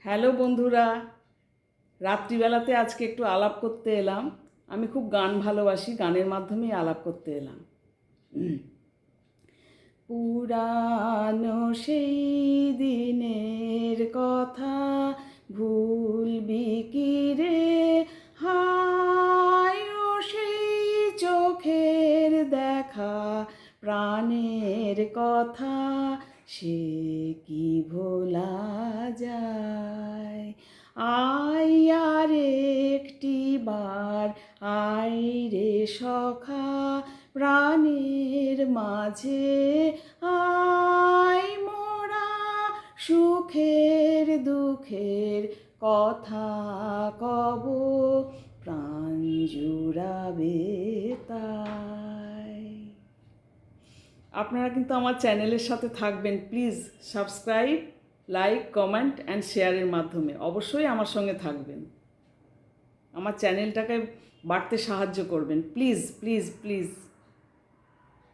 Hello বন্ধুরা, রাত্রিবেলাতে আজকে একটু আলাপ করতে এলাম। আমি খুব গান ভালোবাসি, গানের মাধ্যমেই আলাপ করতে এলাম। পুরানো সেই দিনের কথা ভুলবি কি রে, হায় ও সেই চোখের দেখা প্রাণের কথা সে কি ভোলা যায়। আয় আর একটি বার আয় রে সখা প্রাণের মাঝে আয়, মোরা সুখের দুঃখের কথা কব প্রাণ জুড়াবে তাই। আপনারা কিন্তু আমার চ্যানেলের সাথে থাকবেন, please subscribe, like, comment and শেয়ারের মাধ্যমে অবশ্যই আমার সঙ্গে থাকবেন। আমার চ্যানেলটাকে বাড়তে সাহায্য করবেন, প্লিজ প্লিজ প্লিজ।